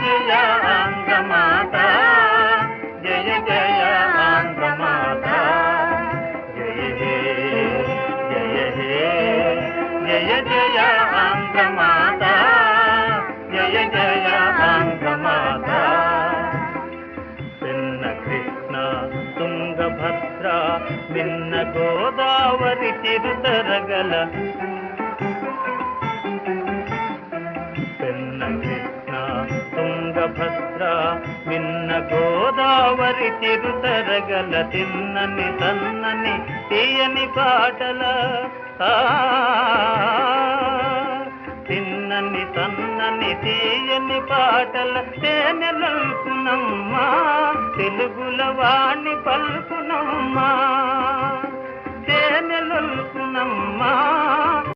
జయ ఆంధ్రమాత, జయ జయ ఆంధ్రమాత, జయ హే జయ హే జయ జయ ఆంధ్రమాత, జయ జయ ఆంధ్రమాత. పెన్న కృష్ణ తుంగభద్ర నిన్న గోదావరి చిరుతరగల, పెన్న కృష్ణ తుంగభద్ర నిన్న గోదావరి చిరుతరగల, తిన్నని సన్నని తీయని పాటల, తిన్నని సన్నని తీయని పాటల తేనెలల్కునమ్మా, తెలుగుల వాణి పల్కునమ్మా, తేనెలల్కునమ్మా.